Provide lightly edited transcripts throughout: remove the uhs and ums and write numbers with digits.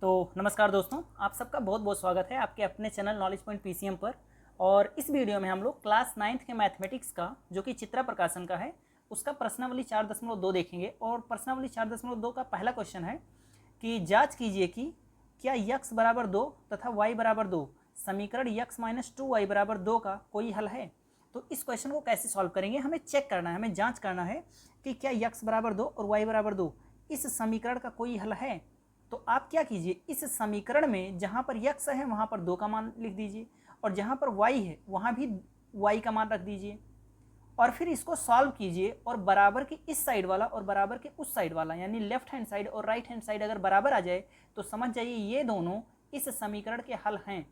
तो नमस्कार दोस्तों, आप सबका बहुत बहुत स्वागत है आपके अपने चैनल नॉलेज पॉइंट पीसीएम पर। और इस वीडियो में हम लोग क्लास 9th के मैथमेटिक्स का जो कि चित्रा प्रकाशन का है उसका प्रश्नावली 4.2 देखेंगे। और प्रश्नावली 4.2 का पहला क्वेश्चन है कि जांच कीजिए कि क्या x बराबर 2 तथा y बराबर 2 समीकरण x माइनस 2y बराबर 2 का कोई हल है। तो इस क्वेश्चन को कैसे सॉल्व करेंगे, हमें चेक करना है, हमें जांच करना है कि क्या x बराबर 2 और y बराबर 2 इस समीकरण का कोई हल है। तो आप क्या कीजिए, इस समीकरण में जहां पर x है वहां पर 2 का मान लिख दीजिए और जहां पर y है वहां भी y का मान रख दीजिए और फिर इसको सॉल्व कीजिए। और बराबर के इस साइड वाला और बराबर के उस साइड वाला यानी लेफ्ट हैंड साइड और राइट हैंड साइड अगर बराबर आ जाए तो समझ जाइए ये दोनों इस समीकरण के हल हैं।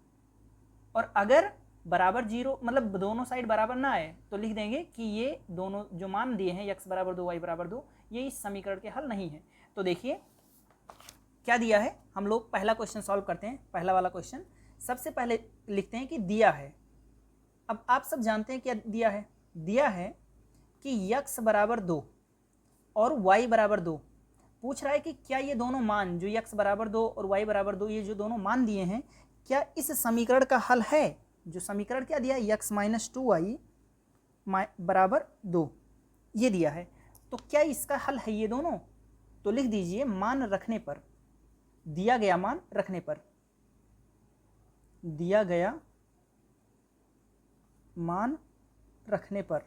और अगर बराबर जीरो मतलब दोनों साइड बराबर ना आए तो लिख देंगे कि ये दोनों जो मान दिए हैं x बराबर 2 y बराबर 2 ये इस समीकरण के हल नहीं है। तो देखिए क्या दिया है, हम लोग पहला क्वेश्चन सॉल्व करते हैं। पहला वाला क्वेश्चन सबसे पहले लिखते हैं कि दिया है। अब आप सब जानते हैं क्या दिया है, दिया है कि x बराबर 2 और y बराबर 2। पूछ रहा है कि क्या ये दोनों मान जो x बराबर 2 और y बराबर 2 ये जो दोनों मान दिए हैं क्या इस समीकरण का हल है। जो समीकरण क्या दिया है, x माइनस 2y बराबर 2 ये दिया है। तो क्या इसका हल है ये दोनों। तो लिख दीजिए मान रखने पर, दिया गया मान रखने पर, दिया गया मान रखने पर।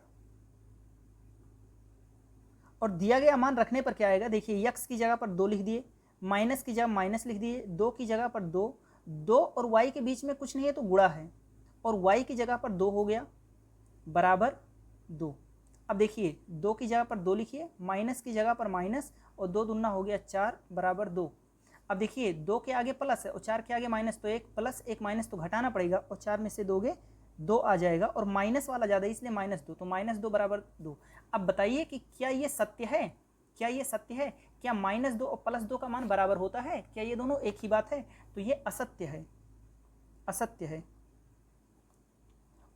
और दिया गया मान रखने पर क्या आएगा, देखिए x की जगह पर 2 लिख दिए, माइनस की जगह माइनस लिख दिए, 2 की जगह पर 2, 2 और y के बीच में कुछ नहीं है तो गुणा है और y की जगह पर 2 हो गया बराबर 2। अब देखिए 2 की जगह पर 2 लिखिए, माइनस की जगह पर माइनस और 2 दूना हो गया 4 बराबर 2। अब देखिए 2 के आगे प्लस है और 4 के आगे माइनस, तो एक प्लस एक माइनस तो घटाना पड़ेगा और 4 में से दोगे 2 आ जाएगा और माइनस वाला ज़्यादा इसलिए -2, तो -2 बराबर 2। अब बताइए कि क्या ये सत्य है, क्या ये सत्य है, क्या -2 और +2 का मान बराबर होता है, क्या ये दोनों एक ही बात है। तो ये असत्य है, असत्य है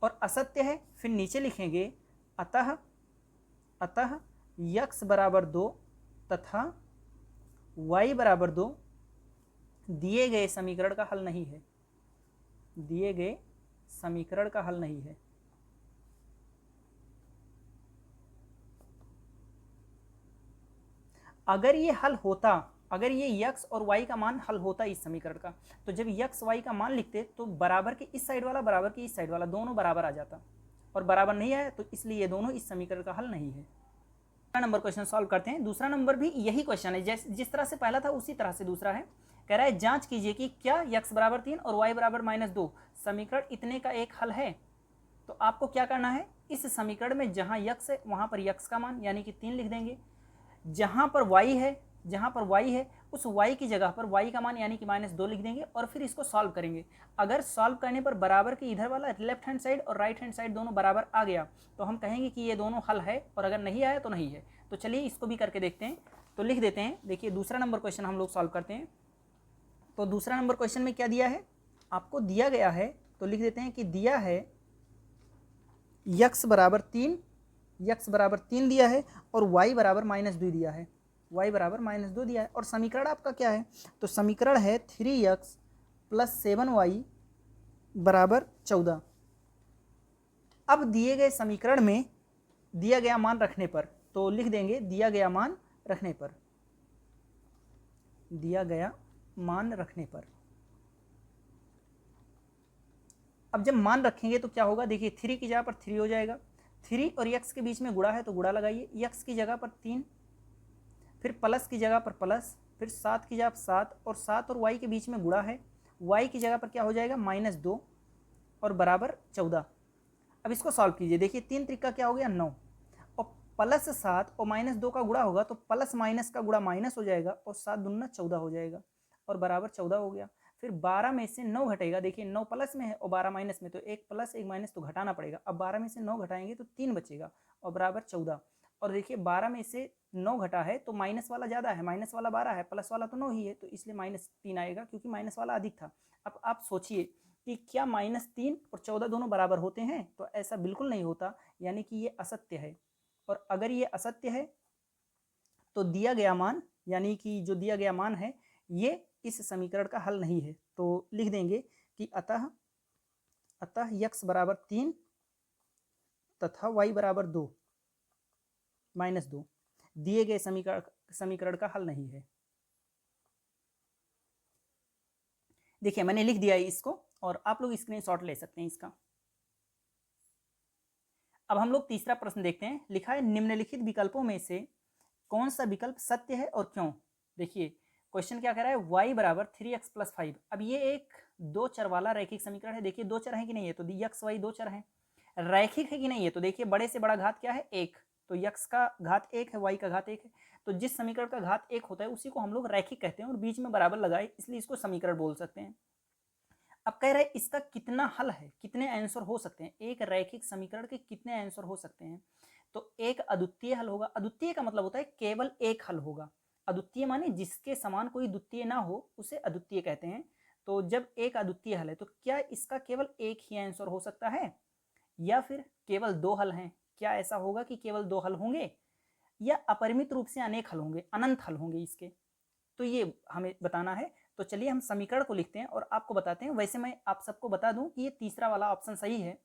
और असत्य है। फिर नीचे लिखेंगे अतः अतः x बराबर 2 तथा y बराबर 2 दिए गए समीकरण का हल नहीं है, दिए गए समीकरण का हल नहीं है। अगर ये हल होता, अगर ये x और y का मान हल होता इस समीकरण का, तो जब x y का मान लिखते तो बराबर के इस साइड वाला बराबर के इस साइड वाला दोनों बराबर आ जाता और बराबर नहीं आया तो इसलिए ये दोनों इस समीकरण का हल नहीं है। दूसरा नंबर क्वेश्चन सॉल्व करते हैं। दूसरा नंबर भी यही क्वेश्चन है, जिस तरह से पहला था उसी तरह से दूसरा है। कह रहा है जांच कीजिए कि क्या x बराबर 3 और y बराबर -2 समीकरण इतने का एक हल है। तो आपको क्या करना है, इस समीकरण में जहां x है वहां पर x का मान यानी कि 3 लिख देंगे, जहां पर y है, जहां पर y है उस y की जगह पर y का मान यानी कि -2 लिख देंगे और फिर इसको सॉल्व करेंगे। अगर सॉल्व करने पर बराबर के इधर वाला लेफ्ट हैंड साइड और राइट हैंड साइड दोनों बराबर आ गया तो हम कहेंगे कि ये दोनों हल है और अगर नहीं आया तो नहीं है। तो चलिए इसको भी करके देखते हैं। तो लिख देते हैं, देखिए दूसरा नंबर क्वेश्चन हम लोग सॉल्व करते हैं। तो दूसरा नंबर क्वेश्चन में क्या दिया है, आपको दिया गया है तो लिख देते हैं कि दिया है x बराबर 3, x बराबर 3 दिया है और y बराबर -2 दिया है, y बराबर -2 दिया है। और समीकरण आपका क्या है, तो समीकरण है 3x + 7y बराबर 14। अब दिए गए समीकरण में दिया गया मान रखने पर, तो लिख देंगे दिया गया मान रखने पर, दिया गया मान रखने पर। अब जब मान रखेंगे तो क्या होगा, देखिए 3 की जगह पर 3 हो जाएगा, 3 और x के बीच में गुणा है तो गुणा लगाइए, x की जगह पर 3, फिर प्लस की जगह पर प्लस, फिर 7 की जगह पर 7 और 7 और y के बीच में गुणा है, y की जगह पर क्या हो जाएगा -2 और बराबर 14। अब इसको सॉल्व कीजिए, देखिए 3 त्रिका क्या हो गया 9 और +7 और -2 का गुणा होगा तो प्लस माइनस का गुणा माइनस हो जाएगा और 7 दूना 14 हो जाएगा और बराबर 14 हो गया। फिर 12 में से 9 घटेगा, देखिए 9 प्लस में है और 12 माइनस में, तो एक प्लस एक माइनस तो घटाना पड़ेगा। अब 12 में से 9 घटाएंगे तो 3 बचेगा और बराबर 14। और देखिए 12 में से 9 घटा है तो माइनस वाला ज़्यादा है, माइनस वाला 12 है, प्लस वाला तो 9 ही है, तो इसलिए -3 आएगा क्योंकि माइनस वाला अधिक था। अब आप सोचिए कि क्या -3 और 14 दोनों बराबर होते हैं, तो ऐसा बिल्कुल नहीं होता, यानी कि ये असत्य है। और अगर ये असत्य है तो दिया गया मान यानी कि जो दिया गया मान है ये इस समीकरण का हल नहीं है। तो लिख देंगे कि अतः x बराबर 3 तथा y बराबर 2 -2 दिए गए समीकरण का हल नहीं है। देखिए मैंने लिख दिया है इसको और आप लोग स्क्रीनशॉट ले सकते हैं इसका। अब हम लोग तीसरा प्रश्न देखते हैं। लिखा है निम्नलिखित विकल्पों में से कौन सा विकल्प सत्य है और क्यों। देखिए क्वेश्चन क्या कह रहा है, y बराबर 3x + 5। अब ये एक दो चर वाला रैखिक समीकरण है। देखिए दो चर है कि नहीं है, तो x y दो चर हैं। रैखिक है कि नहीं है, तो देखिए बड़े से बड़ा घात क्या है, 1, तो x का घात 1 है, y का घात 1 है। तो जिस समीकरण का घात 1 होता है उसी को हम लोग रैखिक कहते हैं और बीच में बराबर लगाए इसलिए इसको समीकरण बोल सकते हैं। अब कह रहे हैं इसका कितना हल है, कितने आंसर हो सकते हैं, एक रैखिक समीकरण के कितने आंसर हो सकते हैं। तो एक अद्वितीय हल होगा। अद्वितीय का मतलब होता है केवल एक हल होगा। अद्वितीय माने जिसके समान कोई द्वितीय ना हो उसे अद्वितीय कहते हैं। तो जब एक अद्वितीय हल है तो क्या इसका केवल एक ही आंसर हो सकता है या फिर केवल दो हल हैं। क्या ऐसा होगा कि केवल दो हल होंगे या अपरिमित रूप से अनेक हल होंगे, अनंत हल होंगे इसके, तो ये हमें बताना है। तो चलिए हम समीकरण को लिखते हैं और आपको बताते हैं। वैसे मैं आप सबको बता दूं कि ये तीसरा वाला ऑप्शन सही है,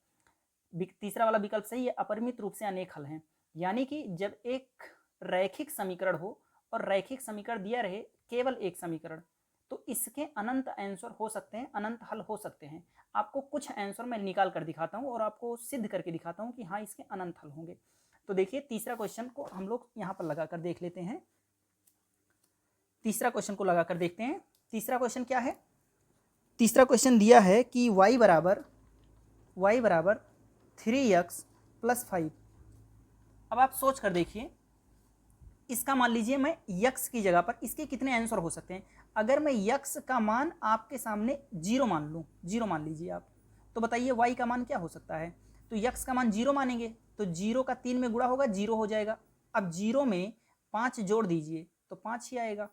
तीसरा वाला विकल्प सही है, अपरिमित रूप से अनेक हल हैं। यानी कि जब एक रैखिक समीकरण हो और रैखिक समीकरण दिया रहे केवल एक समीकरण, तो इसके अनंत आंसर हो सकते हैं, अनंत हल हो सकते हैं। आपको कुछ आंसर मैं निकाल कर दिखाता हूँ और आपको सिद्ध करके दिखाता हूँ कि हाँ इसके अनंत हल होंगे। तो देखिए तीसरा क्वेश्चन को हम लोग यहाँ पर लगा कर देख लेते हैं। तीसरा क्वेश्चन को लगाकर देखते हैं। तीसरा क्वेश्चन क्या है, तीसरा क्वेश्चन दिया है कि y बराबर 3x + 5। अब आप सोच कर देखिए, इसका मान लीजिए मैं x की जगह पर इसके कितने आंसर हो सकते हैं। अगर मैं x का मान आपके सामने 0 मान लूँ, 0 मान लीजिए आप, तो बताइए y का मान क्या हो सकता है। तो x का मान 0 मानेंगे तो 0 का 3 में गुणा होगा, 0 हो जाएगा। अब 0 में 5 जोड़ दीजिए तो 5 ही आएगा,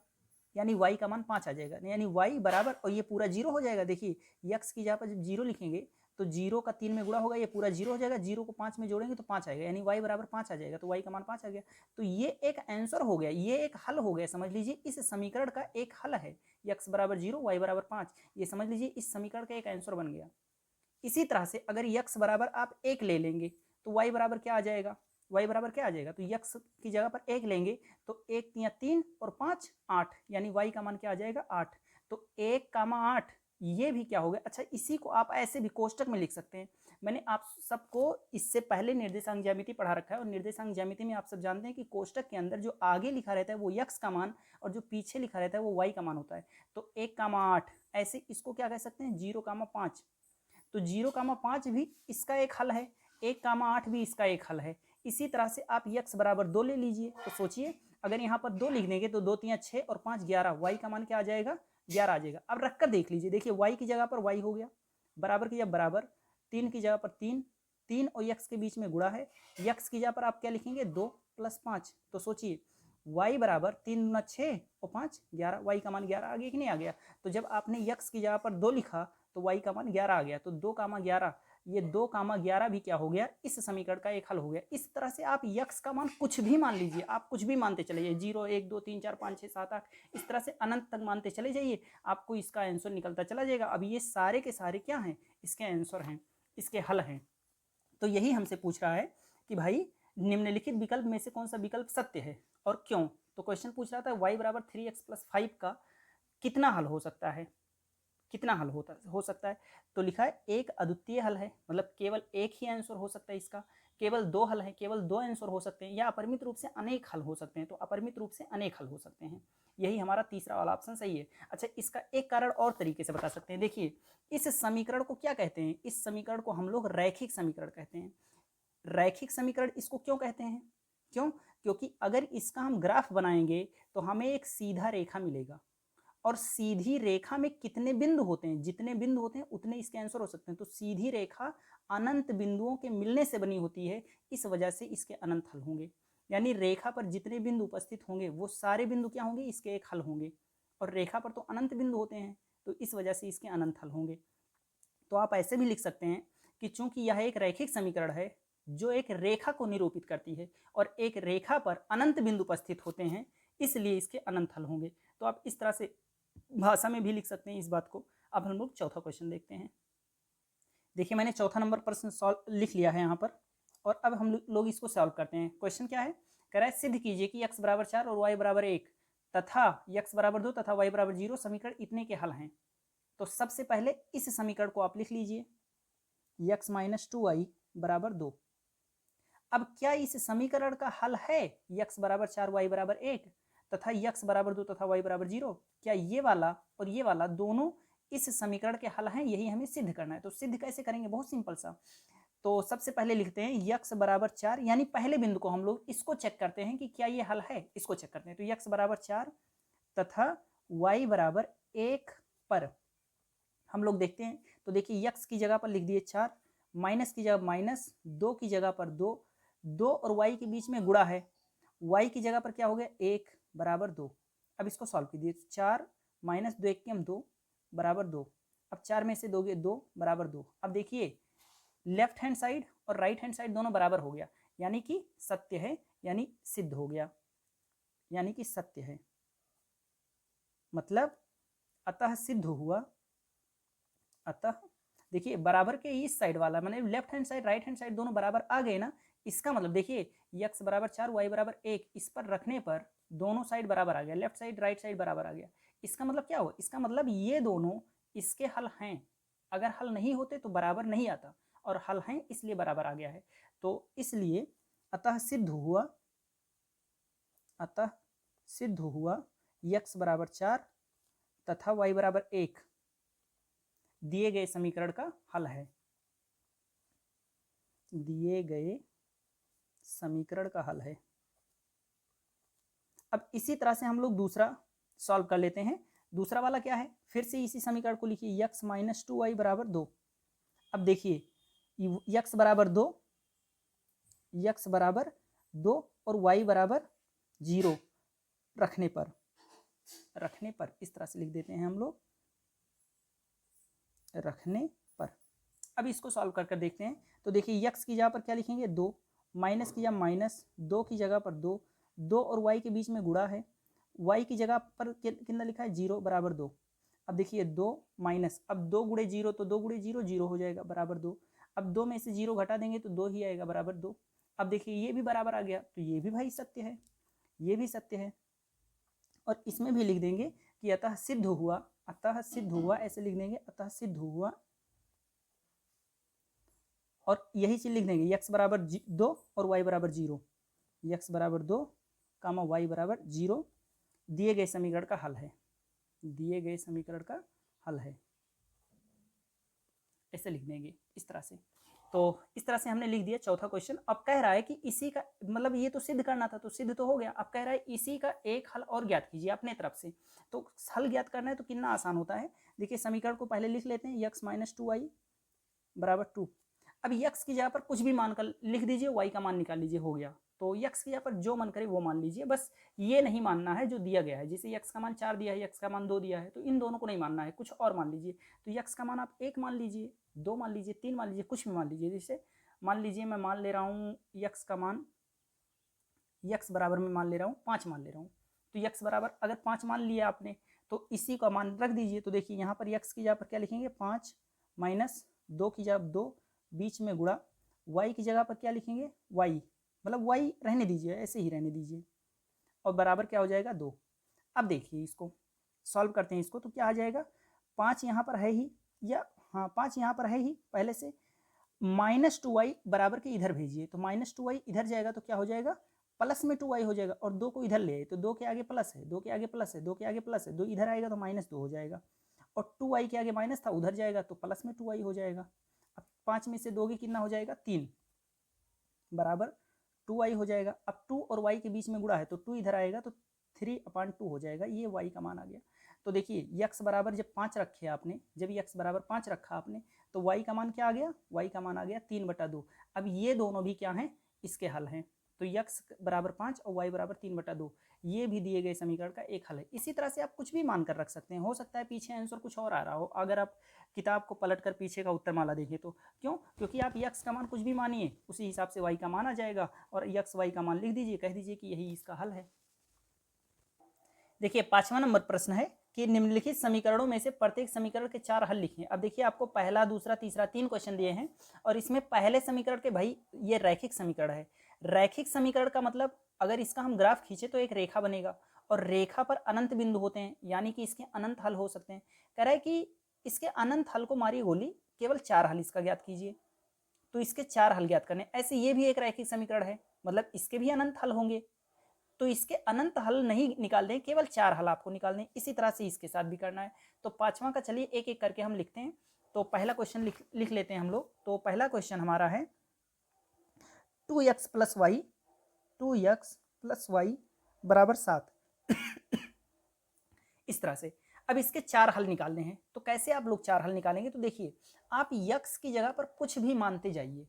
यानी y का मान 5 आ जाएगा। यानी y बराबर, और ये पूरा 0 हो जाएगा। देखिए x की जगह पर जब 0 लिखेंगे तो 0 का 3 में गुणा होगा, ये पूरा 0 हो जाएगा। 0 को 5 में जोड़ेंगे तो 5 आएगा, यानी y बराबर 5 आ जाएगा। तो y का मान 5 आ गया। तो ये एक आंसर हो गया, ये एक हल हो गया। समझ लीजिए इस समीकरण का एक हल है, x बराबर 0 y बराबर 5। ये समझ लीजिए इस समीकरण का एक आंसर बन गया। इसी तरह से अगर x बराबर आप 1 ले लेंगे तो y बराबर क्या आ जाएगा, y बराबर क्या आ जाएगा। तो x की जगह पर 1 लेंगे तो 1 × 3 और 5 8, यानी y का मान क्या आ जाएगा 8। तो 1, 8 ये भी क्या हो गया। अच्छा इसी को आप ऐसे भी कोष्टक में लिख सकते हैं। मैंने आप सबको इससे पहले निर्देशांक ज्यामिति पढ़ा रखा है और निर्देशांक ज्यामिति में आप सब जानते हैं कि कोष्टक के अंदर जो आगे लिखा रहता है वो x का मान और जो पीछे लिखा रहता है वो y का मान होता है। तो 1, 8 ऐसे इसको क्या कह सकते हैं 0, 5। तो 0, 5 भी इसका एक हल है, 1, 8 भी इसका एक हल है। इसी तरह से आप x बराबर 2 ले लीजिए। तो सोचिए अगर यहाँ पर 2 लिख देंगे तो 2 × 3 = 6 और 5 = 11, y का मान क्या आ जाएगा 11 आ जाएगा। अब रख कर देख लीजिए, देखिए y की जगह पर y हो गया, बराबर की जगह बराबर, 3 की जगह पर 3, 3 और x के बीच में गुणा है, x की जगह पर आप क्या लिखेंगे 2 + 5। तो सोचिए y बराबर 3 × 6 और 5 11, y का मान 11 आ गया कि नहीं आ गया। तो जब आपने x की जगह पर 2 लिखा तो y का मान 11 आ गया। तो 2, 11, ये 2, 11 भी क्या हो गया, इस समीकरण का एक हल हो गया। इस तरह से आप x का मान कुछ भी मान लीजिए, आप कुछ भी मानते चले जाइए, 0, 1, 2, 3, 4, 5, 6, 7, 8, इस तरह से अनंत तक मानते चले जाइए, आपको इसका आंसर निकलता चला जाएगा। अब ये सारे के सारे क्या हैं, इसके आंसर हैं, इसके हल हैं। तो यही हमसे पूछ रहा है कि भाई निम्नलिखित विकल्प में से कौन सा विकल्प सत्य है और क्यों। तो क्वेश्चन पूछ रहा था y बराबर 3x + 5 का कितना हल हो सकता है, कितना हल हो सकता है। तो लिखा है एक अद्वितीय हल है, मतलब केवल एक ही आंसर हो सकता है इसका। केवल दो हल है, केवल दो आंसर हो सकते हैं, या अपरिमित रूप से अनेक हल हो सकते हैं। तो अपरिमित रूप से अनेक हल हो सकते हैं, यही हमारा तीसरा वाला ऑप्शन सही है। अच्छा इसका एक कारण और तरीके से बता सकते हैं। देखिए इस समीकरण को क्या कहते हैं, इस समीकरण को हम लोग रैखिक समीकरण कहते हैं। रैखिक समीकरण इसको क्यों कहते हैं, क्यों, क्योंकि अगर इसका हम ग्राफ बनाएंगे तो हमें एक सीधा रेखा मिलेगा और सीधी रेखा में कितने बिंदु होते हैं, जितने बिंदु होते हैं उतने इसके आंसर हो सकते हैं। तो सीधी रेखा अनंत बिंदुओं के मिलने से बनी होती है, इस वजह से इसके अनंत हल होंगे। यानी रेखा पर जितने बिंदु उपस्थित होंगे वो सारे बिंदु क्या होंगे, इसके एक हल होंगे। और रेखा पर तो अनंत बिंदु होते हैं तो इस वजह से इसके अनंत हल होंगे। तो आप ऐसे भी लिख सकते हैं कि चूंकि यह एक रैखिक समीकरण है जो एक रेखा को निरूपित करती है और एक रेखा पर अनंत बिंदु उपस्थित होते हैं, इसलिए इसके अनंत हल होंगे। तो आप इस तरह से भाषा में भी लिख सकते हैं इस बात को। अब हम लोग चौथा क्वेश्चन देखते हैं। देखिए मैंने चौथा नंबर प्रश्न सॉल्व लिख लिया है यहाँ पर, और अब हम लोग इसको सॉल्व करते हैं। क्वेश्चन क्या है, कह रहा है सिद्ध कीजिए कि x बराबर 4 और y बराबर 1 तथा x बराबर 2 तथा y बराबर 0 समीकरण इतने के हल हैं। तो सबसे पहले इस समीकरण को आप लिख लीजिए, x माइनस 2y बराबर 2। अब क्या इस समीकरण का हल है x बराबर 4 y बराबर 1 तथा x बराबर 2 तथा y बराबर 0? क्या ये वाला और ये वाला दोनों इस समीकरण के हल हैं? यही हमें सिद्ध करना है। तो सिद्ध कैसे करेंगे, बहुत सिंपल सा। तो सबसे पहले लिखते हैं x बराबर 4, यानी पहले बिंदु को हम लोग इसको चेक करते हैं कि क्या ये हल है, इसको चेक करते हैं। तो x बराबर 4 तथा y बराबर 1 पर हम लोग देखते हैं। तो देखिए x की जगह पर लिख दिए 4, माइनस की जगह माइनस, 2 की जगह पर 2, 2 और y के बीच में गुणा है, y की जगह पर क्या हो गया 1 बराबर 2। अब इसको सॉल्व कीजिए, 4 माइनस 2 1 के हम 2 बराबर 2। अब 4 में से दोगे 2 बराबर 2। अब देखिए लेफ्ट हैंड साइड और राइट हैंड साइड दोनों बराबर हो गया, यानी कि सत्य है, यानी सिद्ध हो गया, यानी कि सत्य है, मतलब अतः सिद्ध हुआ। अतः देखिए बराबर के इस साइड वाला मैंने left hand side right hand side दोनों बराबर आ गए ना, इसका मतलब देखिए x बराबर 4 y बराबर 1 इस पर रखने पर दोनों साइड बराबर आ गया, लेफ्ट साइड राइट साइड बराबर आ गया। इसका मतलब क्या हुआ, इसका मतलब ये दोनों इसके हल हैं। अगर हल नहीं होते तो बराबर नहीं आता, और हल हैं इसलिए बराबर आ गया है। तो इसलिए अतः सिद्ध हुआ, अतः सिद्ध हुआ x बराबर 4 तथा y बराबर 1 दिए गए समीकरण का हल है, दिए गए समीकरण का हल है। अब इसी तरह से हम लोग दूसरा सॉल्व कर लेते हैं। दूसरा वाला क्या है, फिर से इसी समीकरण को लिखिए, x माइनस 2y बराबर 2। अब देखिए x बराबर 2, x बराबर 2 और y बराबर 0 रखने पर इस तरह से लिख देते हैं हम लोग, रखने पर। अब इसको सॉल्व कर देखते हैं। तो देखिए x की जगह पर क्या लिखेंगे 2, माइनस की जगह माइनस, 2 की जगह पर 2, 2 और y के बीच में गुणा है, y की जगह पर कितना लिखा है 0 बराबर 2। अब देखिए 2 माइनस, अब 2 गुणे 0 तो 2 गुणे 0 0 हो जाएगा बराबर 2। अब 2 में से 0 घटा देंगे तो 2 ही आएगा बराबर 2। अब देखिए ये भी बराबर आ गया, तो ये भी भाई सत्य है, ये भी सत्य है। और इसमें भी लिख देंगे कि अतः सिद्ध हुआ, अतः सिद्ध हुआ ऐसे लिख देंगे, अतः सिद्ध हुआ। और यही चीज लिख देंगे x बराबर 2 और y बराबर 0, x बराबर 2 कामा y बराबर 0 दिए गए समीकरण का हल है, दिए गए समीकरण का हल है, ऐसे लिख देंगे इस तरह से। तो इस तरह से हमने लिख दिया चौथा क्वेश्चन। अब कह रहा है कि इसी का मतलब ये तो सिद्ध करना था, तो सिद्ध तो हो गया। अब कह रहा है इसी का एक हल और ज्ञात कीजिए अपने तरफ से। तो हल ज्ञात करना है तो कितना आसान होता है, देखिए समीकरण को पहले लिख लेते हैं, x माइनस 2y बराबर 2। अब x की जगह पर कुछ भी मानकर लिख दीजिए, y का मान निकाल लीजिए, हो गया। तो x की जगह पर जो मन करे वो मान लीजिए, बस ये नहीं मानना है जो दिया गया है। जैसे x का मान 4 दिया है, x का मान 2 दिया है, तो इन दोनों को नहीं मानना है, कुछ और मान लीजिए। तो x का मान आप 1 मान लीजिए, 2 मान लीजिए, 3 मान लीजिए, कुछ भी मान लीजिए। जैसे मान लीजिए मैं मान ले रहा हूँ x का मान, x बराबर में मान ले रहा हूँ 5 मान ले रहा हूँ। तो x बराबर अगर 5 मान लिया आपने तो इसी का मान रख दीजिए। तो देखिए यहाँ पर x की जगह पर क्या लिखेंगे 5 माइनस 2 की जगह 2 बीच में गुणा, y की जगह पर क्या लिखेंगे y, मतलब y रहने दीजिए, ऐसे ही रहने दीजिए, और बराबर क्या हो जाएगा 2। अब देखिए इसको सॉल्व करते हैं इसको, तो क्या आ जाएगा 5 यहाँ पर है ही, या हाँ 5 यहाँ पर है ही पहले से, माइनस 2y बराबर के इधर भेजिए, तो माइनस 2y इधर जाएगा तो क्या हो जाएगा प्लस में 2y हो जाएगा, और 2 को इधर ले आए तो 2 के आगे प्लस है, 2 के आगे प्लस है, 2 के आगे प्लस है, 2 इधर आएगा तो माइनस 2 हो जाएगा, और 2y के आगे माइनस था उधर जाएगा तो प्लस में 2y हो जाएगा। अब 5 में से 2 कितना हो जाएगा 3 बराबर 2y हो जाएगा। अब 2 और y के बीच में गुणा है तो 2 इधर आएगा तो 3/2 हो जाएगा, ये y का मान आ गया। तो देखिए x बराबर जब 5 रखे आपने, जब x बराबर 5 रखा आपने तो y का मान क्या आ गया, y का मान आ गया 3/2। अब ये दोनों भी क्या हैं, इसके हल हैं। तो x बराबर 5 और y बराबर 3/2, ये भी दिए गए समीकरण का एक हल है। इसी तरह से आप कुछ भी मानकर रख सकते हैं, हो सकता है पीछे आंसर कुछ और आ रहा हो, अगर आप किताब को पलट कर पीछे का उत्तर माला देखें तो। क्यों, क्योंकि आप x का मान कुछ भी मानिए उसी हिसाब से y का मान आ जाएगा, और x y का मान लिख दीजिए, कह दीजिए कि यही इसका हल है। देखिए 5वां नंबर प्रश्न है कि निम्नलिखित समीकरणों में से प्रत्येक समीकरण के 4 हल लिखें। अब देखिए आपको पहला, दूसरा, तीसरा 3 क्वेश्चन दिए हैं और इसमें पहले समीकरण के भाई ये रैखिक समीकरण है। रैखिक समीकरण का मतलब अगर इसका हम ग्राफ खींचे तो एक रेखा बनेगा और रेखा पर अनंत बिंदु होते हैं, यानी कि इसके अनंत हल हो सकते हैं। कह रहा है कि इसके अनंत हल को मारिए गोली, केवल 4 हल इसका ज्ञात कीजिए। तो इसके 4 हल ज्ञात करने। ऐसे ये भी एक रैखिक समीकरण है, मतलब इसके भी अनंत हल होंगे, तो इसके अनंत हल नहीं निकालने, केवल 4 हल आपको निकालने। इसी तरह से इसके साथ भी करना है। तो पांचवा का चलिए एक एक करके हम लिखते हैं। तो पहला क्वेश्चन लिख लेते हैं हम लोग। तो पहला क्वेश्चन हमारा है 2x + y 2x + y बराबर 7। इस तरह से अब इसके 4 हल निकालने हैं। तो कैसे आप लोग 4 हल निकालेंगे? तो देखिए आप x की जगह पर कुछ भी मानते जाइए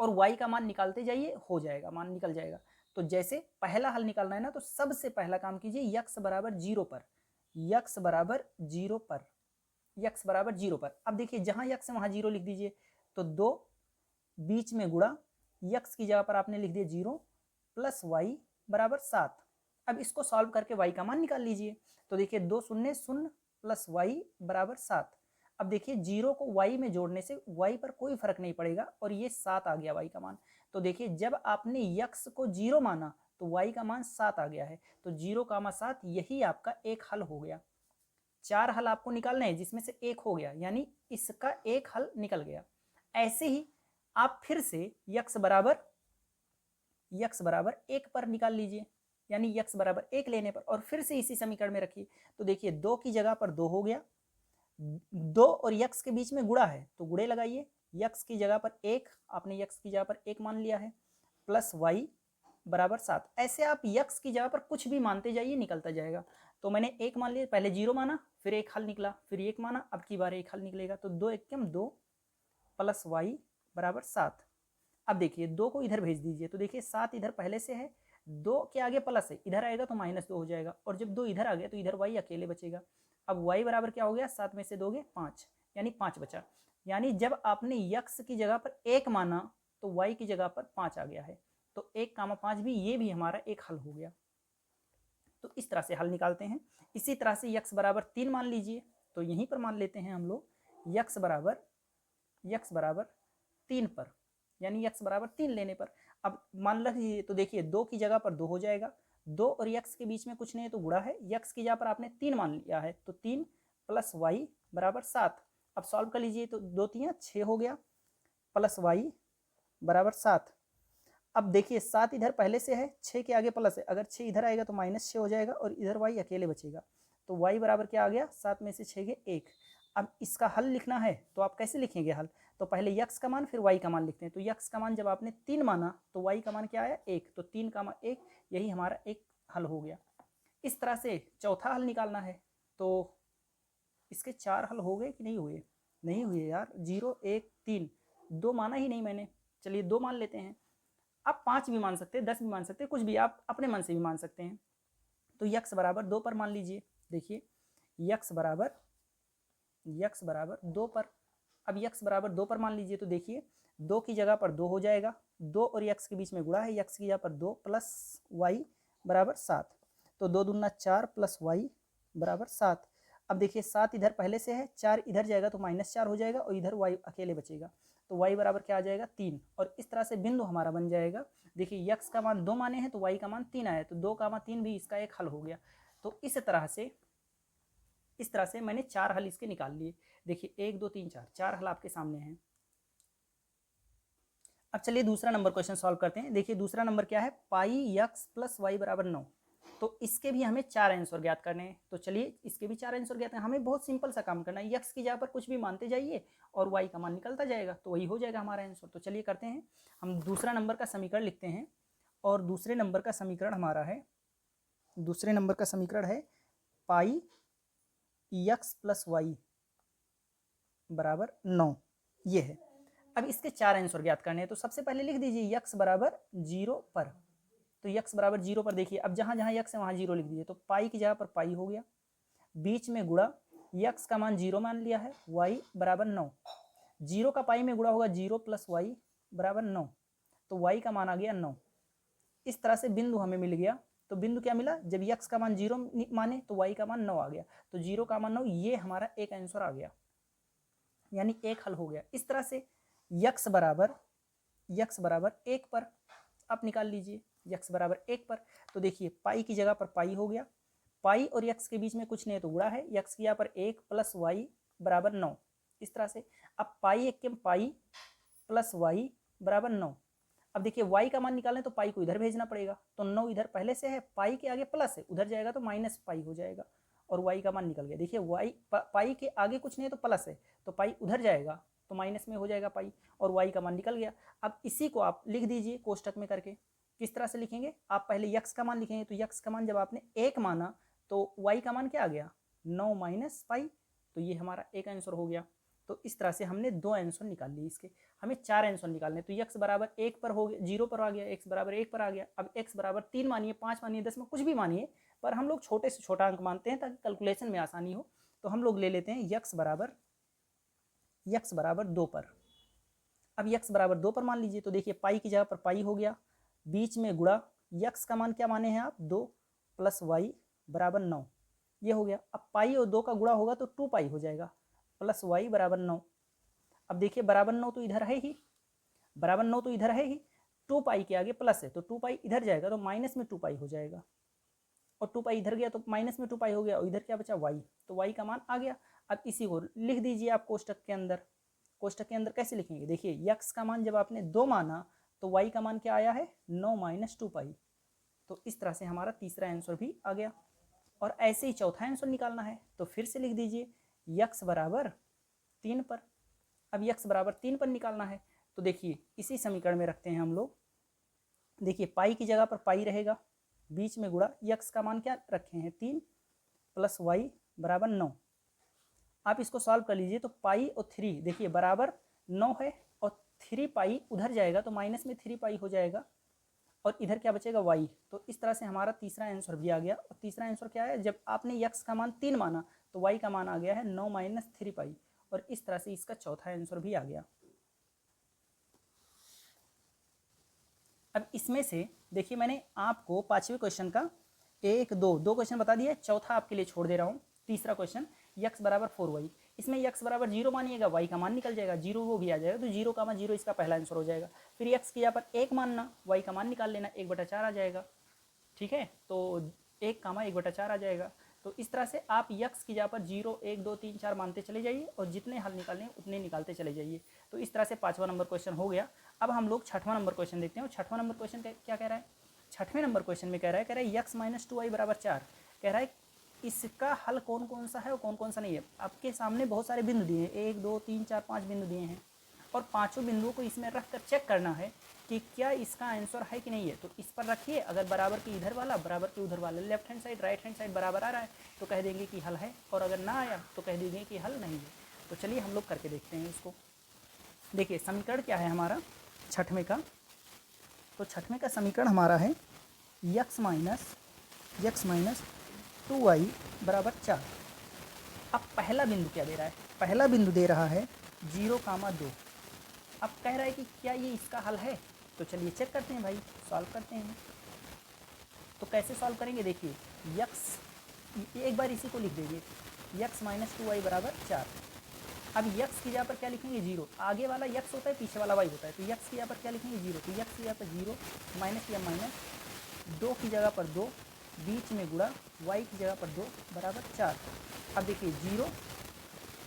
और y का मान निकालते जाइए, हो जाएगा, मान निकल जाएगा। तो जैसे पहला हल निकालना है ना, तो सबसे पहला काम कीजिए x बराबर 0 पर, x बराबर 0 पर, x बराबर 0 पर। अब देखिए जहां x है वहां 0 लिख दीजिए। तो 2 बीच में गुणा, x की जगह पर आपने लिख दिया 0 प्लस y बराबर 7। अब इसको सॉल्व करके y का मान निकाल लीजिए। तो देखिए 2 शून्य शून्य प्लस y बराबर 7। अब देखिए 0 को y में जोड़ने से y पर कोई फर्क नहीं पड़ेगा और ये 7 आ गया y का मान। तो देखिए जब आपने x को 0 माना तो y का मान 7 आ गया है। तो 0,7 यही आपका एक हल हो गया। 4 हल आपको निकालने हैं जिसमें से एक हो गया, यानी इसका एक हल निकल गया। ऐसे ही आप फिर से x बराबर 1 पर निकाल लीजिए, यानी x बराबर 1 लेने पर, और फिर से इसी समीकरण में रखिए। तो देखिए 2 की जगह पर 2 हो गया, 2 और x के बीच में गुणा है तो गुणे लगाइए। x की जगह पर 1, आपने x की जगह पर 1 मान लिया है, प्लस y बराबर 7। ऐसे आप x की जगह पर कुछ भी मानते जाइए, निकलता जाएगा। तो मैंने 1 मान लिया, पहले 0 माना, फिर एक हल निकला, फिर 1 माना, अब की बार एक हल निकलेगा। तो 2 एकम 2 प्लस y बराबर 7। अब देखिए 2 को इधर भेज दीजिए। तो देखिए 7 इधर पहले से है, 2 के आगे प्लस है, इधर आएगा तो -2 हो जाएगा, और जब 2 इधर आ गया तो इधर y अकेले बचेगा। अब y बराबर क्या हो गया, 7 में से दोगे 5, यानी 5 बचा। यानी जब आपने x की जगह पर 1 माना तो y की जगह पर 5 आ गया है। तो 1,5 भी, ये भी हमारा एक हल हो गया। तो इस तरह से हल निकालते हैं। इसी तरह से x बराबर 3 मान लीजिए। तो यहीं पर मान लेते हैं हम लोग x बराबर 3 पर, यानी x बराबर 3 लेने पर। अब मान लीजिए, तो देखिए 2 की जगह पर 2 हो जाएगा, 2 और x के बीच में कुछ नहीं है तो गुणा है, x की जगह पर आपने 3 मान लिया है, तो 3 प्लस y बराबर 7। अब सॉल्व कर लीजिए। तो 2 3 6 हो गया, प्लस y बराबर 7। अब देखिए 7 इधर पहले से है, 6 के आगे प्लस है, अगर 6 इधर आएगा तो -6 हो जाएगा और इधर y अकेले बचेगा। तो y बराबर क्या आ गया, 7 में से 6 गए 1। अब इसका हल लिखना है तो आप कैसे लिखेंगे हल? तो पहले x का मान फिर y का मान लिखते हैं। तो x का मान जब आपने 3 माना तो y का मान क्या आया, 1। तो 3 का मान 1, यही हमारा एक हल हो गया। इस तरह से चौथा हल निकालना है। तो इसके 4 हल हो गए कि नहीं हुए? नहीं हुए यार, 0 1 3, 2 माना ही नहीं मैंने। चलिए 2 मान लेते हैं। आप 5 भी मान सकते हैं, 10 भी मान सकते हैं, कुछ भी आप अपने मन से भी मान सकते हैं। तो x बराबर 2 पर मान लीजिए। देखिए x बराबर 2 पर। अब x बराबर 2 पर मान लीजिए। तो देखिए 2 की जगह पर 2 हो जाएगा, 2 और x के बीच में गुणा है, x की जगह पर 2 प्लस y बराबर 7। तो 2 दूना 4 प्लस y बराबर 7। अब देखिए 7 इधर पहले से है, 4 इधर जाएगा तो -4 हो जाएगा और इधर y अकेले बचेगा। तो y बराबर क्या आ जाएगा, 3। और इस तरह से बिंदु हमारा बन जाएगा। देखिए x का मान 2 माने हैं तो y का मान 3 आया, तो 2,3 भी इसका एक हल हो गया। तो इस तरह से मैंने 4 हल इसके निकाल लिए। देखिए 1 2 3 4 हल आपके सामने हैं। अब चलिए दूसरा नंबर क्वेश्चन सॉल्व करते हैं। देखिए दूसरा नंबर क्या है, पाई x प्लस वाई बराबर 9। तो इसके भी हमें 4 आंसर ज्ञात करने हैं। तो चलिए इसके भी 4 आंसर ज्ञात करना, हमें बहुत सिंपल सा काम करना है। x की जगह पर कुछ भी मानते जाइए और y का मान निकलता जाएगा, तो वही हो जाएगा हमारा आंसर। तो चलिए करते हैं, हम दूसरा नंबर का समीकरण लिखते हैं। और दूसरे नंबर का समीकरण हमारा है, पाई x प्लस वाई बराबर 9, ये है। अब इसके 4 आंसर ज्ञात करने हैं। तो सबसे पहले लिख दीजिए x बराबर 0 पर। तो x बराबर 0 पर देखिए, अब जहां जहां x है वहां 0 लिख दीजिए। तो पाई की जगह पर पाई हो गया, बीच में गुणा, x का मान 0 मान लिया है, y बराबर 9। 0 का पाई में गुणा होगा 0 प्लस y बराबर 9। तो y का मान आ गया 9। इस तरह से बिंदु हमें मिल गया तो बिंदु क्या मिला, जब x का मान 0 माने तो y का मान 9 आ गया, तो 0 का मान 9, ये हमारा एक आंसर आ गया, यानी एक हल हो गया। इस तरह से x बराबर 1 पर आप निकाल लीजिए, x बराबर 1 पर। तो देखिए पाई की जगह पर पाई हो गया, पाई और x के बीच में कुछ नहीं है तो गुणा है, x की यहाँ पर 1 प्लस वाई बराबर 9। इस तरह से अब पाई 1 के पाई प्लस वाई बराबर 9। अब देखिए y का मान निकालें तो पाई को इधर भेजना पड़ेगा, तो 9 इधर पहले से है, पाई के आगे प्लस है, उधर जाएगा तो माइनस पाई हो जाएगा और y का मान निकल गया। देखिए y पाई के आगे कुछ नहीं है तो प्लस है, तो पाई उधर जाएगा तो माइनस में हो जाएगा पाई और y का मान निकल गया। अब इसी को आप लिख दीजिए कोष्टक में करके। किस तरह से लिखेंगे, आप पहले x का मान लिखेंगे, तो x का मान जब आपने 1 माना तो y का मान क्या आ गया, 9 माइनस पाई, तो ये हमारा एक आंसर हो गया। तो इस तरह से हमने 2 आंसर निकाल लिए, इसके हमें 4 आंसर निकालने। तो x बराबर 1 पर हो गया, 0 पर आ गया, x बराबर 1 पर आ गया। अब x बराबर 3 मानिए, 5 मानिए, 10 में कुछ भी मानिए, पर हम लोग छोटे से छोटा अंक मानते हैं ताकि कैलकुलेशन में आसानी हो। तो हम लोग ले लेते हैं x बराबर 2 पर। अब x बराबर 2 पर मान लीजिए, तो देखिए पाई की जगह पर पाई हो गया, बीच में गुणा, x का मान क्या माने हैं आप, 2 प्लस वाई बराबर 9, ये हो गया। अब पाई और 2 का गुणा होगा तो 2 पाई हो जाएगा, प्लस वाई बराबर 9। अब देखिए बराबर 9 तो इधर है ही, बराबर 9 तो इधर है ही, 2 पाई के आगे प्लस है तो 2 पाई इधर जाएगा तो माइनस में 2 पाई हो जाएगा, और 2 पाई इधर गया तो माइनस में 2 पाई हो गया, और इधर क्या बचा y, तो y का मान आ गया। अब इसी को लिख दीजिए आप कोष्टक के अंदर। कोष्टक के अंदर कैसे लिखेंगे, देखिए x का मान जब आपने 2 माना तो y का मान क्या आया है, 9 माइनस 2 पाई। तो इस तरह से हमारा तीसरा आंसर भी आ गया। और ऐसे ही चौथा आंसर निकालना है, तो फिर से लिख दीजिए x बराबर 3 पर। अब x बराबर 3 पर निकालना है, तो देखिए इसी समीकरण में रखते हैं हम लोग। देखिए पाई की जगह पर पाई रहेगा, बीच में गुणा, x का मान क्या रखे हैं, 3 प्लस वाई बराबर 9। आप इसको सॉल्व कर लीजिए, तो पाई और 3 देखिए बराबर 9 है, और 3 पाई उधर जाएगा तो माइनस में 3 पाई हो जाएगा, और इधर क्या बचेगा y। तो इस तरह से हमारा तीसरा आंसर भी आ गया। और तीसरा आंसर क्या है, जब आपने x का मान 3 माना तो y का मान आ गया है 9 माइनस 3 पाई, और इस तरह से इसका चौथा आंसर भी आ गया। अब इसमें से देखिए मैंने आपको 5वें क्वेश्चन का 2 क्वेश्चन बता दिया, चौथा आपके लिए छोड़ दे रहा हूँ। तीसरा क्वेश्चन x बराबर 4y, इसमें x बराबर 0 मानिएगा, y का मान निकल जाएगा, 0 वो भी आ जाएगा, तो 0 का मान 0 इसका पहला आंसर हो जाएगा। फिर x की यहाँ पर 1 मानना, y का मान निकाल लेना, 1/4 आ जाएगा, ठीक है, तो 1 का मान 1/4 आ जाएगा। तो इस तरह से आप x की जगह पर 0, 1, 2, 3, 4 मानते चले जाइए, और जितने हल निकालने हैं उतने निकालते चले जाइए। तो इस तरह से 5वां नंबर क्वेश्चन हो गया। अब हम लोग 6वां नंबर क्वेश्चन देखते हैं। और 6वां नंबर क्वेश्चन क्या कह रहा है, 6वें नंबर क्वेश्चन में कह रहा है x माइनस 2y बराबर 4। कह रहा है इसका हल कौन कौन सा है और कौन कौन सा नहीं है। आपके सामने बहुत सारे बिंदु दिए हैं, 1, 2, 3, 4, 5 बिंदु दिए हैं, और पाँचों बिंदुओं को इसमें रख कर चेक करना है कि क्या इसका आंसर है कि नहीं है। तो इस पर रखिए, अगर बराबर के इधर वाला बराबर के उधर वाला, left hand side right hand side बराबर आ रहा है तो कह देंगे कि हल है, और अगर ना आया तो कह देंगे कि हल नहीं है। तो चलिए हम लोग करके देखते हैं इसको। देखिए समीकरण क्या है हमारा 6वें का, तो 6वें का समीकरण हमारा है x माइनस 2y बराबर 4। अब पहला बिंदु क्या दे रहा है, पहला बिंदु दे रहा है 0,2। अब कह रहा है कि क्या ये इसका हल है, तो चलिए चेक करते हैं भाई, सॉल्व करते हैं। तो कैसे सॉल्व करेंगे, देखिए x, एक बार इसी को लिख देंगे, x माइनस 2y बराबर 4। अब x की जगह पर क्या लिखेंगे, 0, आगे वाला x होता है, पीछे वाला y होता है, तो x की जगह पर क्या लिखेंगे, 0, तो x की जगह पर 0 माइनस या माइनस 2 की जगह पर 2, बीच में गुणा, y की जगह पर 2 बराबर 4। अब देखिए 0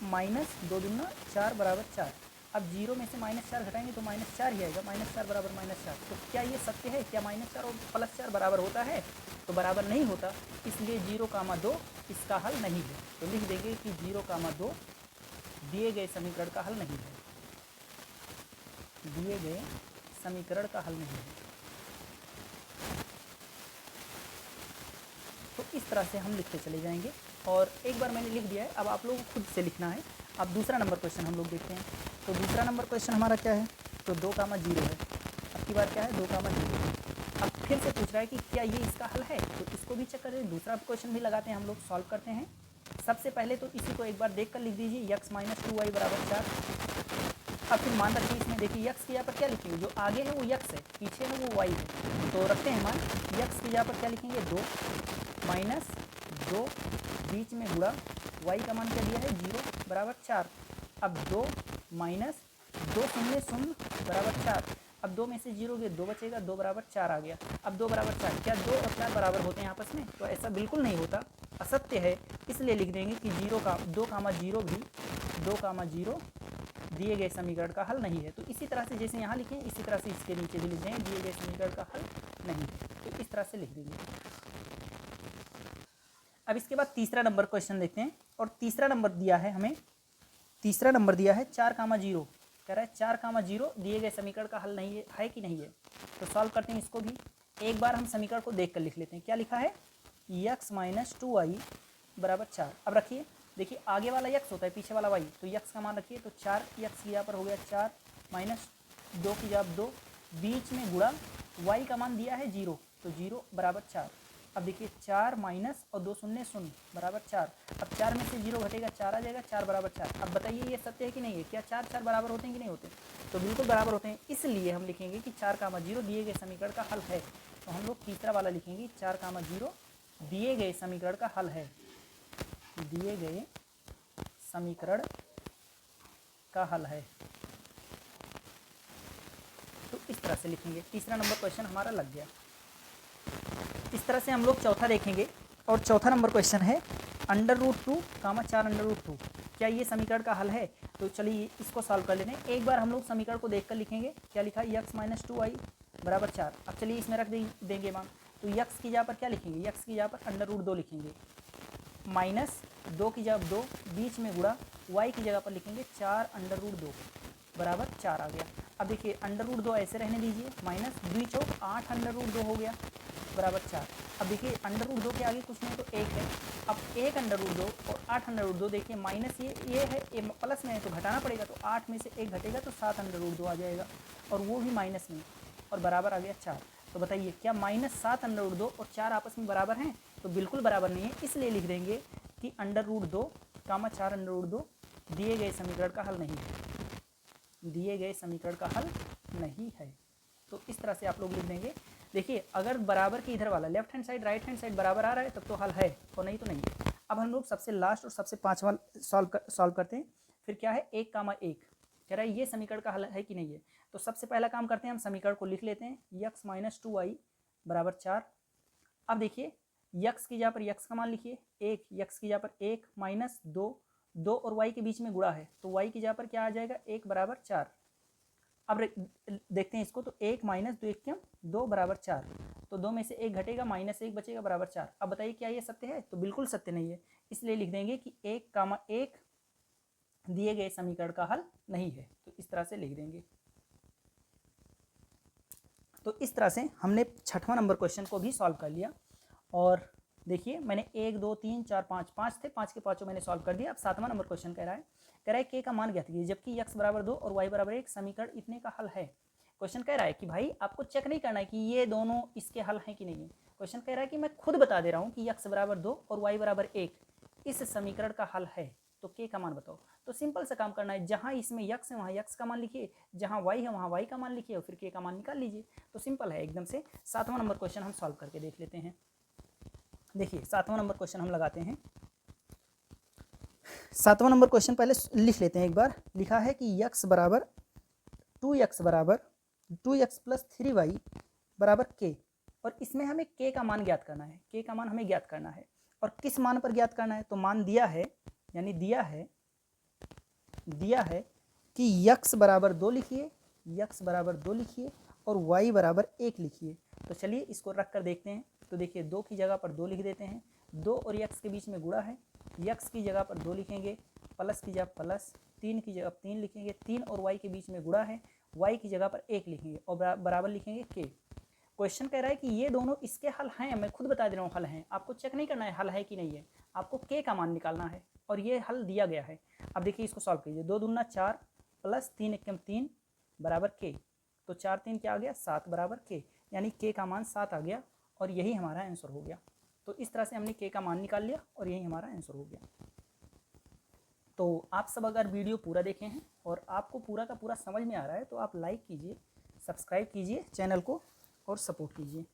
माइनस 2 दूना 4 बराबर 4। अब 0 में से -4 घटाएंगे तो -4 ही आएगा, -4 बराबर -4। तो क्या ये सत्य है, क्या -4 और +4 बराबर होता है, तो बराबर नहीं होता, इसलिए 0,2 इसका हल नहीं है। तो लिख देंगे कि 0,2 दिए गए समीकरण का हल नहीं है, दिए गए समीकरण का हल नहीं है। तो इस तरह से हम लिखते चले जाएंगे, और एक बार मैंने लिख दिया है, अब आप लोगों को खुद से लिखना है। अब दूसरा नंबर क्वेश्चन हम लोग देखते हैं। तो दूसरा नंबर क्वेश्चन हमारा क्या है, तो 2,0 है। अब की बार क्या है, 2,0। अब फिर से पूछ रहा है कि क्या ये इसका हल है, तो इसको भी चेक करें, दूसरा क्वेश्चन भी लगाते हैं, हम लोग सॉल्व करते हैं। सबसे पहले तो इसी को एक बार देख कर लिख दीजिए, x माइनस 2y बराबर 4। अब फिर मान रखिए इसमें, देखिए यक्स की जगह पर क्या लिखेंगे, जो आगे है वो यक्स है, पीछे है वो वाई है, तो रखते हैं मान, यक्स की जगह पर क्या लिखेंगे 2 माइनस 2 बीच में गुणा वाई का मान क्या दिया है 0 बराबर 4। अब 2 माइनस 2 शून्य शून्य बराबर 4। अब 2 में से 0 गए 2 बचेगा, 2 बराबर 4 आ गया। अब 2 बराबर 4, क्या 2 और 4 बराबर होते हैं आपस में? तो ऐसा बिल्कुल नहीं होता, असत्य है। इसलिए लिख देंगे कि 2 कामा 0 भी 2 कामा 0 दिए गए समीकरण का हल नहीं है। तो इसी तरह से जैसे यहाँ लिखें, इसी तरह से इसके नीचे भी लिख देंगे दिए गए समीकरण का हल नहीं है, तो इस तरह से लिख देंगे। अब इसके बाद तीसरा नंबर क्वेश्चन देखते हैं, और तीसरा नंबर दिया है हमें, तीसरा नंबर दिया है 4 कामा 0, कह रहा है 4 कामा 0 दिए गए समीकरण का हल नहीं है कि नहीं है? तो सॉल्व करते हैं इसको भी। एक बार हम समीकरण को देख कर लिख लेते हैं। क्या लिखा है, यक्स माइनस 2y बराबर 4। अब रखिए, देखिए आगे वाला यक्स होता है, पीछे वाला वाई, तो यक्स का मान रखिए, तो 4 यक्स की यहाँ पर हो गया 4 माइनस 2 की जगह 2, बीच में गुणा वाई का मान दिया है 0, तो 0 बराबर 4। अब देखिए 4 माइनस और 2 शून्य शून्य बराबर 4। अब 4 में से 0 घटेगा 4 आ जाएगा, 4 बराबर 4। अब बताइए ये सत्य है कि नहीं है? क्या 4 4 बराबर होते हैं कि नहीं होते? तो बिल्कुल बराबर होते हैं। इसलिए हम लिखेंगे कि 4 कामा 0 दिए गए समीकरण का हल है। तो हम लोग तीसरा वाला लिखेंगे, 4 कामा 0 दिए गए समीकरण का हल है, दिए गए समीकरण का हल है। तो इस तरह से लिखेंगे। तीसरा नंबर क्वेश्चन हमारा लग गया। इस तरह से हम लोग चौथा देखेंगे, और चौथा नंबर क्वेश्चन है √2 कामा 4 √2, क्या ये समीकरण का हल है? तो चलिए इसको सॉल्व कर लेते हैं। एक बार हम लोग समीकरण को देखकर लिखेंगे। क्या लिखा है, यक्स माइनस 2y बराबर 4। अब चलिए इसमें रख देंगे मान, तो यक्स की जगह पर क्या लिखेंगे, यक्स की जगह पर √2 लिखेंगे, माइनस 2 की जगह 2, बीच में गुणा y की जगह पर लिखेंगे 4 √2 बराबर 4 आ गया। अब देखिए √2 ऐसे रहने दीजिए, माइनस 2 चौक 8 √2 हो गया बराबर 4। अब देखिए √2 के आगे कुछ नहीं तो 1 है। अब 1 √2 और 8 √2, देखिए माइनस ये है, ये प्लस में है तो घटाना पड़ेगा, तो 8 में से 1 घटेगा तो 7 √2 आ जाएगा, और वो भी माइनस में, और बराबर आ गया 4। तो बताइए क्या -7 √2 और 4 आपस में बराबर हैं? तो बिल्कुल बराबर नहीं है। इसलिए लिख देंगे कि √2 कामा 4 √2 दिए गए समीकरण का हल नहीं है, दिए गए समीकरण का हल नहीं है। तो इस तरह से आप लोग लिख देंगे। देखिए अगर बराबर के इधर वाला left hand side right hand side बराबर आ रहा है तब तो हल है, और नहीं तो नहीं है। अब हम लोग सबसे लास्ट और सबसे पांचवा सॉल्व करते हैं। फिर क्या है, 1 कामा 1, कह रहा है ये समीकरण का हल है कि नहीं है? तो सबसे पहला काम करते हैं, हम समीकरण को लिख लेते हैं, यक्स माइनस 2y बराबर 4। अब देखिए यक्स की जगह पर यक्स का मान लिखिए 1, यक्स की जगह पर 1 माइनस 2 और y के बीच में गुणा है, तो y की जगह पर क्या आ जाएगा, 1 बराबर 4। अब देखते हैं इसको, तो 1 माइनस 2 1 2 बराबर 4, तो 2 में से 1 घटेगा, -1 बचेगा बराबर 4। अब बताइए क्या ये सत्य है? तो बिल्कुल सत्य नहीं है। इसलिए लिख देंगे कि 1 कामा 1 दिए गए समीकरण का हल नहीं है। तो इस तरह से लिख देंगे। तो इस तरह से हमने छठवां नंबर क्वेश्चन को भी सॉल्व कर लिया। और देखिए मैंने 1 2 3 4 5 थे, 5 के पाँचों मैंने सॉल्व कर दिया। अब सातवां नंबर क्वेश्चन कह रहा है के का मान ज्ञात कीजिए जबकि x बराबर 2 और y बराबर 1 समीकरण इतने का हल है। क्वेश्चन कह रहा है कि भाई आपको चेक नहीं करना है कि ये दोनों इसके हल हैं कि नहीं है। क्वेश्चन कह रहा है कि मैं खुद बता दे रहा हूँ कि x बराबर 2 और y बराबर 1 इस समीकरण का हल है, तो के का मान बताओ। तो सिंपल सा काम करना है, जहाँ इसमें यक्स है वहाँ यक्स का मान लिखिए, जहाँ वाई है वहाँ वाई का मान लिखिए, और फिर के का मान निकाल लीजिए। तो सिंपल है एकदम से। सातवां नंबर क्वेश्चन हम सॉल्व करके देख लेते हैं। देखिए सातवां नंबर क्वेश्चन हम लगाते हैं। सातवां नंबर क्वेश्चन पहले लिख लेते हैं एक बार। लिखा है कि यक्स बराबर 2x प्लस 3y बराबर के, और इसमें हमें के का मान ज्ञात करना है। के का मान हमें ज्ञात करना है, और किस मान पर ज्ञात करना है? तो मान दिया है, यानी दिया है कि यक्स बराबर 2 लिखिए, यक्स बराबर 2 लिखिए और y बराबर 1 लिखिए। तो चलिए इसको रख कर देखते हैं। तो देखिए 2 की जगह पर 2 लिख देते हैं, 2 और यक्स के बीच में गुणा है, यक्स की जगह पर 2 लिखेंगे, प्लस की जगह प्लस, 3 की जगह 3 लिखेंगे, 3 और y के बीच में गुणा है, y की जगह पर 1 लिखेंगे और बराबर लिखेंगे के। क्वेश्चन कह रहा है कि ये दोनों इसके हल हैं, मैं खुद बता दे रहा हूँ हल हैं। आपको चेक नहीं करना है हल है कि नहीं है, आपको के का मान निकालना है, और ये हल दिया गया है। अब देखिए इसको सॉल्व कीजिए, 2 दूना 4 प्लस 3 एकम 3 बराबर के, तो 4 3 क्या आ गया, 7 बराबर के, यानी के का मान 7 आ गया, और यही हमारा आंसर हो गया। तो इस तरह से हमने के का मान निकाल लिया और यही हमारा आंसर हो गया। तो आप सब अगर वीडियो पूरा देखे हैं और आपको पूरा का पूरा समझ में आ रहा है तो आप लाइक कीजिए, सब्सक्राइब कीजिए चैनल को और सपोर्ट कीजिए।